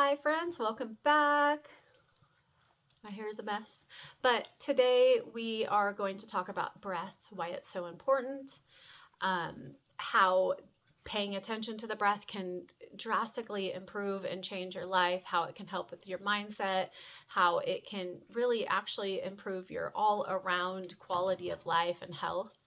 Hi friends, welcome back. My hair is a mess. But today we are going to talk about breath, why it's so important, how paying attention to the breath can drastically improve and change your life, how it can help with your mindset, how it can really actually improve your all-around quality of life and health.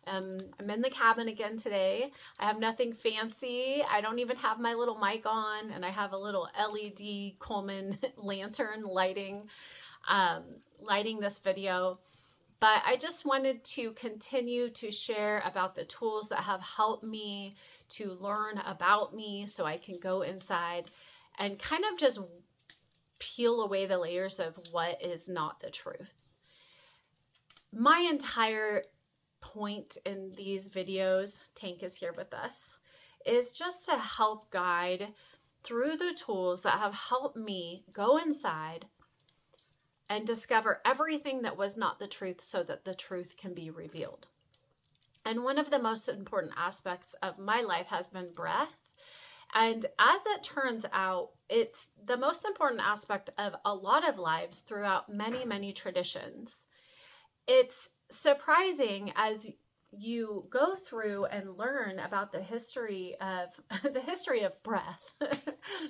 I'm in the cabin again today. I have nothing fancy. I don't even have my little mic on, and I have a little LED Coleman lantern lighting this video. But I just wanted to continue to share about the tools that have helped me to learn about me so I can go inside and kind of just peel away the layers of what is not the truth. My entire point in these videos, Tank is here with us, is just to help guide through the tools that have helped me go inside and discover everything that was not the truth so that the truth can be revealed. And one of the most important aspects of my life has been breath. And as it turns out, it's the most important aspect of a lot of lives throughout many, many traditions. It's surprising as you go through and learn about the history of breath.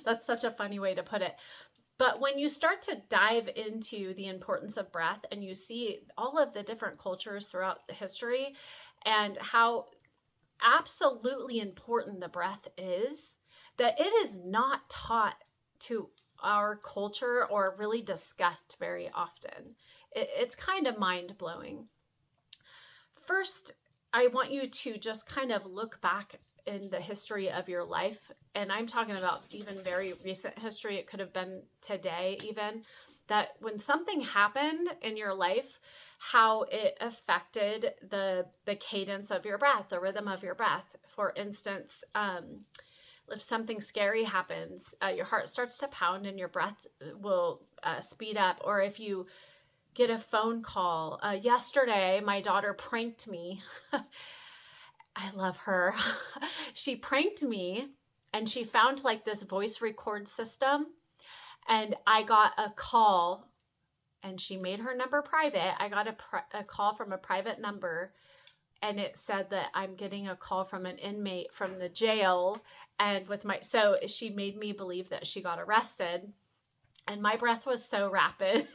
That's such a funny way to put it. But when you start to dive into the importance of breath and you see all of the different cultures throughout the history and how absolutely important the breath is, that it is not taught to our culture or really discussed very often. It's kind of mind-blowing. First, I want you to just kind of look back in the history of your life, and I'm talking about even very recent history. It could have been today even, that when something happened in your life, how it affected the cadence of your breath, the rhythm of your breath. For instance, if something scary happens, your heart starts to pound and your breath will speed up. Or if you get a phone call. Yesterday, my daughter pranked me. I love her. She pranked me and she found like this voice record system, and I got a call, and she made her number private. I got a call from a private number, and it said that I'm getting a call from an inmate from the jail, and so she made me believe that she got arrested. And my breath was so rapid,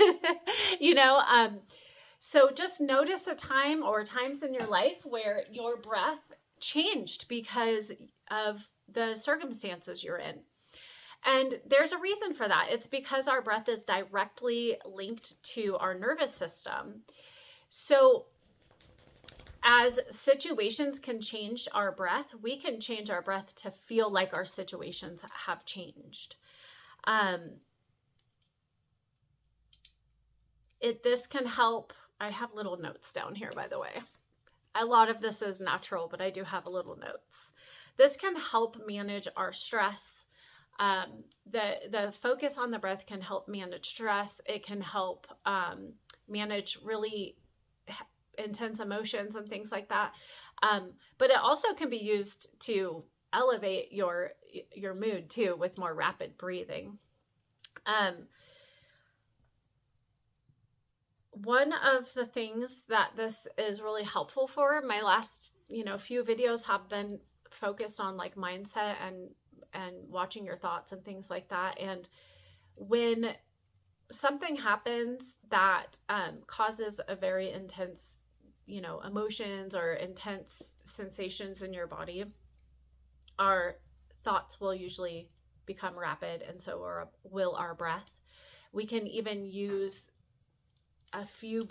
so just notice a time or times in your life where your breath changed because of the circumstances you're in. And there's a reason for that. It's because our breath is directly linked to our nervous system. So as situations can change our breath, we can change our breath to feel like our situations have changed. This can help. I have little notes down here, by the way. A lot of this is natural, but I do have little notes. This can help manage our stress. The focus on the breath can help manage stress. It can help manage really intense emotions and things like that. But it also can be used to elevate your mood too with more rapid breathing. One of the things that this is really helpful for, my last, few videos have been focused on like mindset and watching your thoughts and things like that. And when something happens that causes a very intense, emotions or intense sensations in your body, our thoughts will usually become rapid, and so will our breath. We can even use a few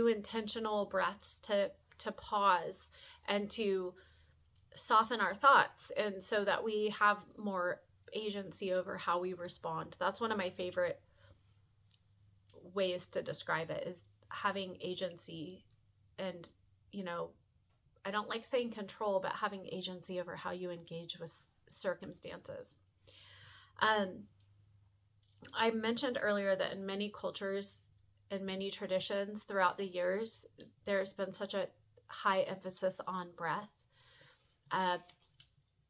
intentional breaths to pause and to soften our thoughts, and so that we have more agency over how we respond. That's one of my favorite ways to describe it, is having agency. And I don't like saying control, but having agency over how you engage with circumstances. I mentioned earlier that in many cultures and many traditions throughout the years, there's been such a high emphasis on breath.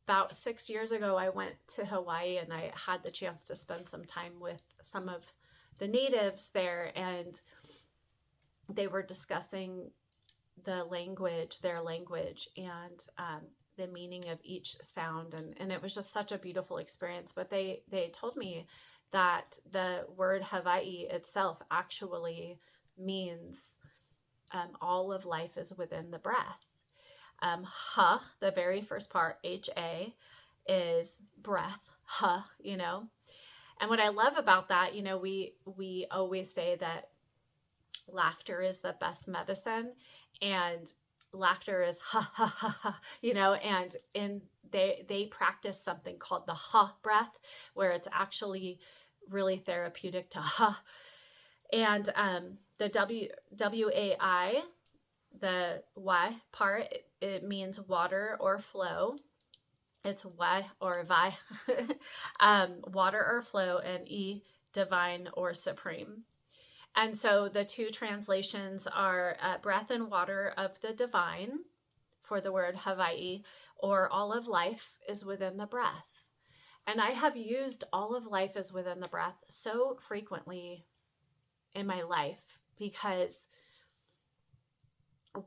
about 6 years ago, I went to Hawaii and I had the chance to spend some time with some of the natives there, and they were discussing their language, and the meaning of each sound. And it was just such a beautiful experience. But they told me that the word Hawaii itself actually means all of life is within the breath. Ha, the very first part, H-A, is breath, ha, And what I love about that, we always say that laughter is the best medicine, and laughter is ha, ha, ha, ha, and they practice something called the ha breath, where it's actually really therapeutic to ha. And the W-A-I, the Y part, it means water or flow. It's Y or Vi, water or flow, and E, divine or supreme. And so the two translations are breath and water of the divine for the word Hawaii, or all of life is within the breath. And I have used all of life is within the breath so frequently in my life, because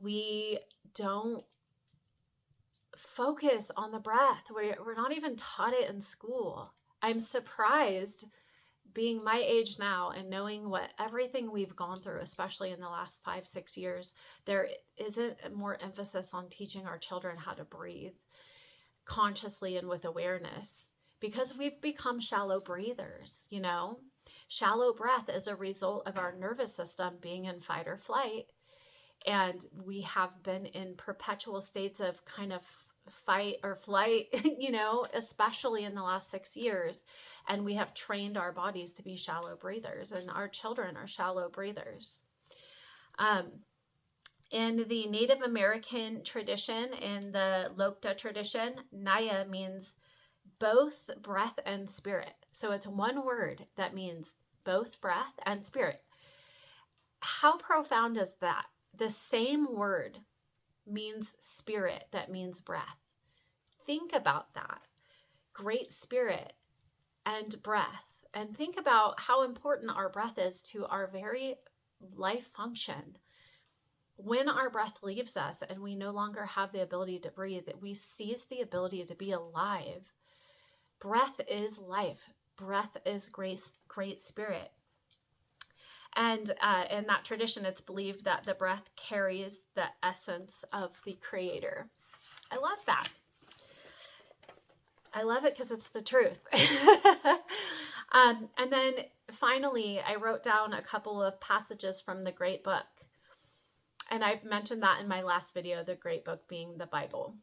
we don't focus on the breath. We're not even taught it in school. I'm surprised, being my age now and knowing what everything we've gone through, especially in the last 5-6 years, there isn't more emphasis on teaching our children how to breathe consciously and with awareness, because we've become shallow breathers. Shallow breath is a result of our nervous system being in fight or flight. And we have been in perpetual states of kind of fight or flight, especially in the last 6 years. And we have trained our bodies to be shallow breathers, and our children are shallow breathers. In the Native American tradition, in the Lokta tradition, Naya means both breath and spirit. So it's one word that means both breath and spirit. How profound is that? The same word means spirit that means breath. Think about that. Great spirit and breath. And think about how important our breath is to our very life function. When our breath leaves us and we no longer have the ability to breathe, we cease the ability to be alive. Breath is life. Breath is great spirit. And in that tradition, it's believed that the breath carries the essence of the Creator. I love that. I love it because it's the truth. And then finally, I wrote down a couple of passages from the Great Book. And I've mentioned that in my last video, the Great Book being the Bible.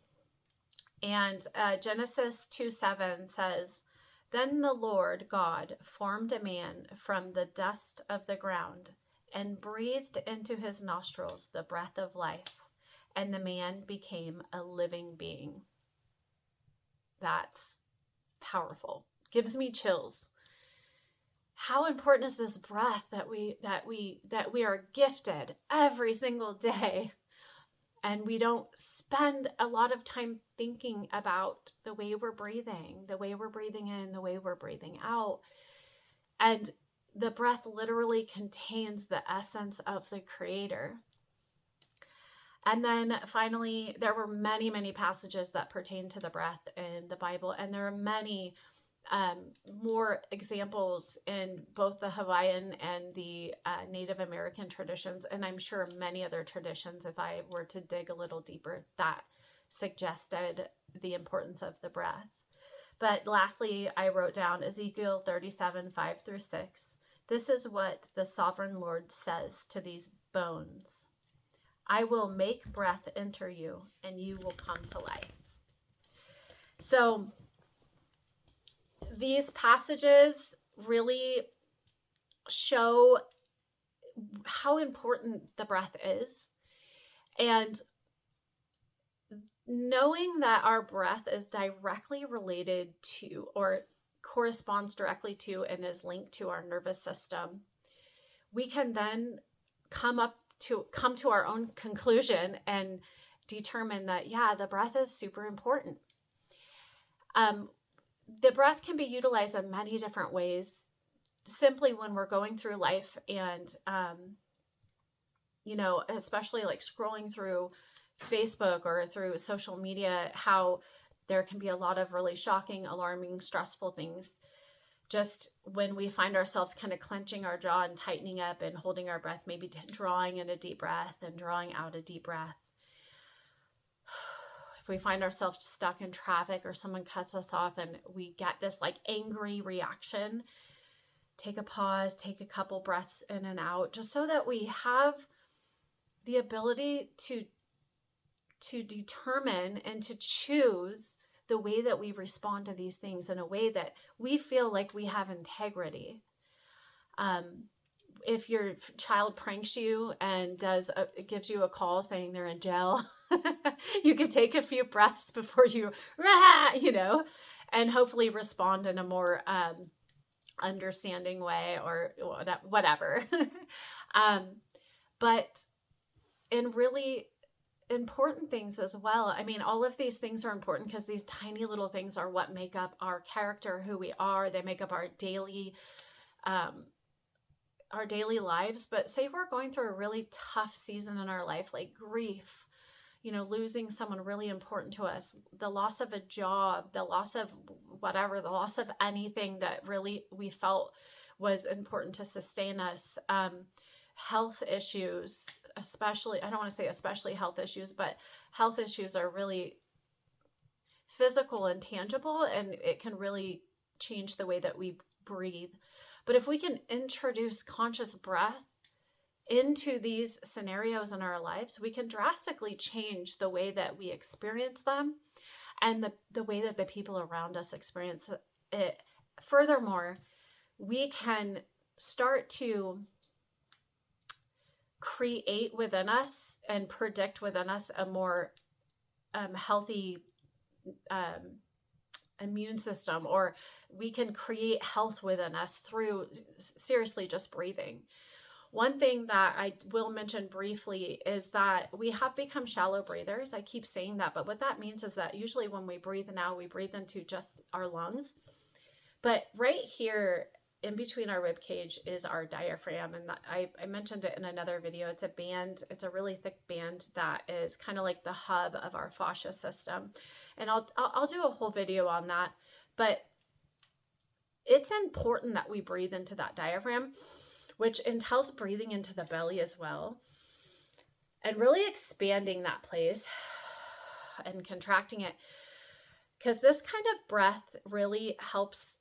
And Genesis 2:7 says, "Then the Lord God formed a man from the dust of the ground and breathed into his nostrils the breath of life, and the man became a living being." That's powerful. Gives me chills. How important is this breath that we are gifted every single day? And we don't spend a lot of time thinking about the way we're breathing in, the way we're breathing out. And the breath literally contains the essence of the Creator. And then finally, there were many, many passages that pertain to the breath in the Bible. And there are many more examples in both the Hawaiian and the Native American traditions, and I'm sure many other traditions, if I were to dig a little deeper, that suggested the importance of the breath. But lastly, I wrote down Ezekiel 37:5-6. This is what the sovereign Lord says to these bones: "I will make breath enter you, and you will come to life." So these passages really show how important the breath is. And knowing that our breath is directly related to, or corresponds directly to, and is linked to our nervous system, we can then come to our own conclusion and determine that, yeah, the breath is super important. Um, the breath can be utilized in many different ways, simply when we're going through life and, especially like scrolling through Facebook or through social media, how there can be a lot of really shocking, alarming, stressful things. Just when we find ourselves kind of clenching our jaw and tightening up and holding our breath, maybe drawing in a deep breath and drawing out a deep breath. If we find ourselves stuck in traffic or someone cuts us off and we get this like angry reaction, take a pause, take a couple breaths in and out, just so that we have the ability to determine and to choose the way that we respond to these things in a way that we feel like we have integrity. If your child pranks you and gives you a call saying they're in jail, you could take a few breaths before you, and hopefully respond in a more understanding way or whatever. But in really important things as well. I mean, all of these things are important because these tiny little things are what make up our character, who we are. They make up our daily lives. But say we're going through a really tough season in our life, like grief, losing someone really important to us, the loss of a job, the loss of whatever, the loss of anything that really we felt was important to sustain us, health issues, especially, I don't want to say especially health issues, but health issues are really physical and tangible, and it can really change the way that we breathe. But if we can introduce conscious breath into these scenarios in our lives, we can drastically change the way that we experience them and the way that the people around us experience it. Furthermore, we can start to create within us and predict within us a more healthy immune system, or we can create health within us through seriously just breathing. One thing that I will mention briefly is that we have become shallow breathers. I keep saying that, but what that means is that usually when we breathe now, we breathe into just our lungs. But right here in between our rib cage is our diaphragm. And I mentioned it in another video. It's a band. It's a really thick band that is kind of like the hub of our fascia system. And I'll do a whole video on that. But it's important that we breathe into that diaphragm, which entails breathing into the belly as well. And really expanding that place and contracting it. Because this kind of breath really helps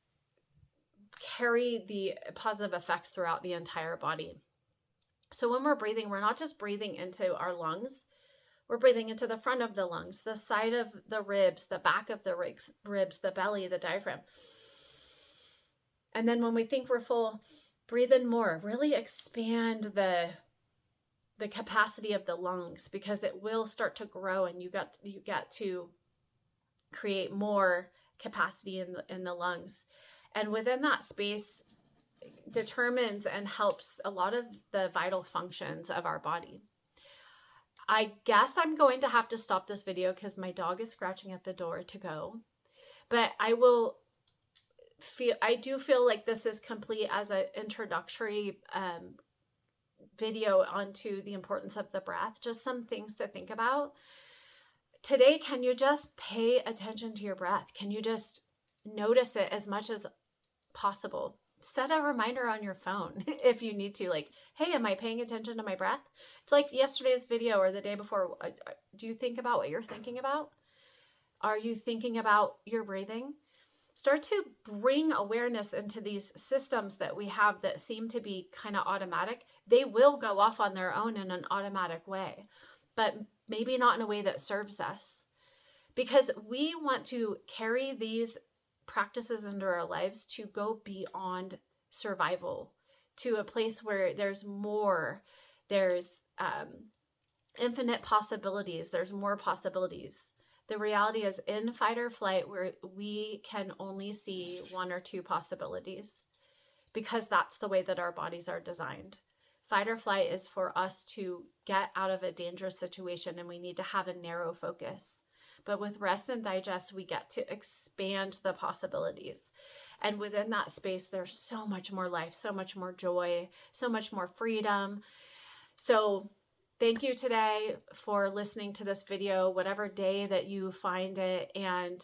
carry the positive effects throughout the entire body. So when we're breathing, we're not just breathing into our lungs, we're breathing into the front of the lungs, the side of the ribs, the back of the ribs, the belly, the diaphragm. And then when we think we're full, breathe in more, really expand the capacity of the lungs, because it will start to grow and you get to create more capacity in the lungs. And within that space determines and helps a lot of the vital functions of our body. I guess I'm going to have to stop this video because my dog is scratching at the door to go. But I do feel like this is complete as an introductory video onto the importance of the breath. Just some things to think about. Today, can you just pay attention to your breath? Can you just notice it as much as possible? Set a reminder on your phone if you need to, like, hey, am I paying attention to my breath? It's like yesterday's video or the day before. Do you think about what you're thinking about? Are you thinking about your breathing? Start to bring awareness into these systems that we have that seem to be kind of automatic. They will go off on their own in an automatic way, but maybe not in a way that serves us, because we want to carry these practices into our lives to go beyond survival to a place where there's more, there's infinite possibilities, there's more possibilities. The reality is, in fight or flight, where we can only see one or two possibilities, because that's the way that our bodies are designed. Fight or flight is for us to get out of a dangerous situation, and we need to have a narrow focus. But with rest and digest, we get to expand the possibilities. And within that space, there's so much more life, so much more joy, so much more freedom. So thank you today for listening to this video, whatever day that you find it, and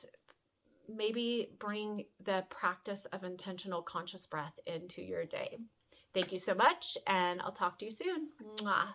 maybe bring the practice of intentional conscious breath into your day. Thank you so much, and I'll talk to you soon. Mwah.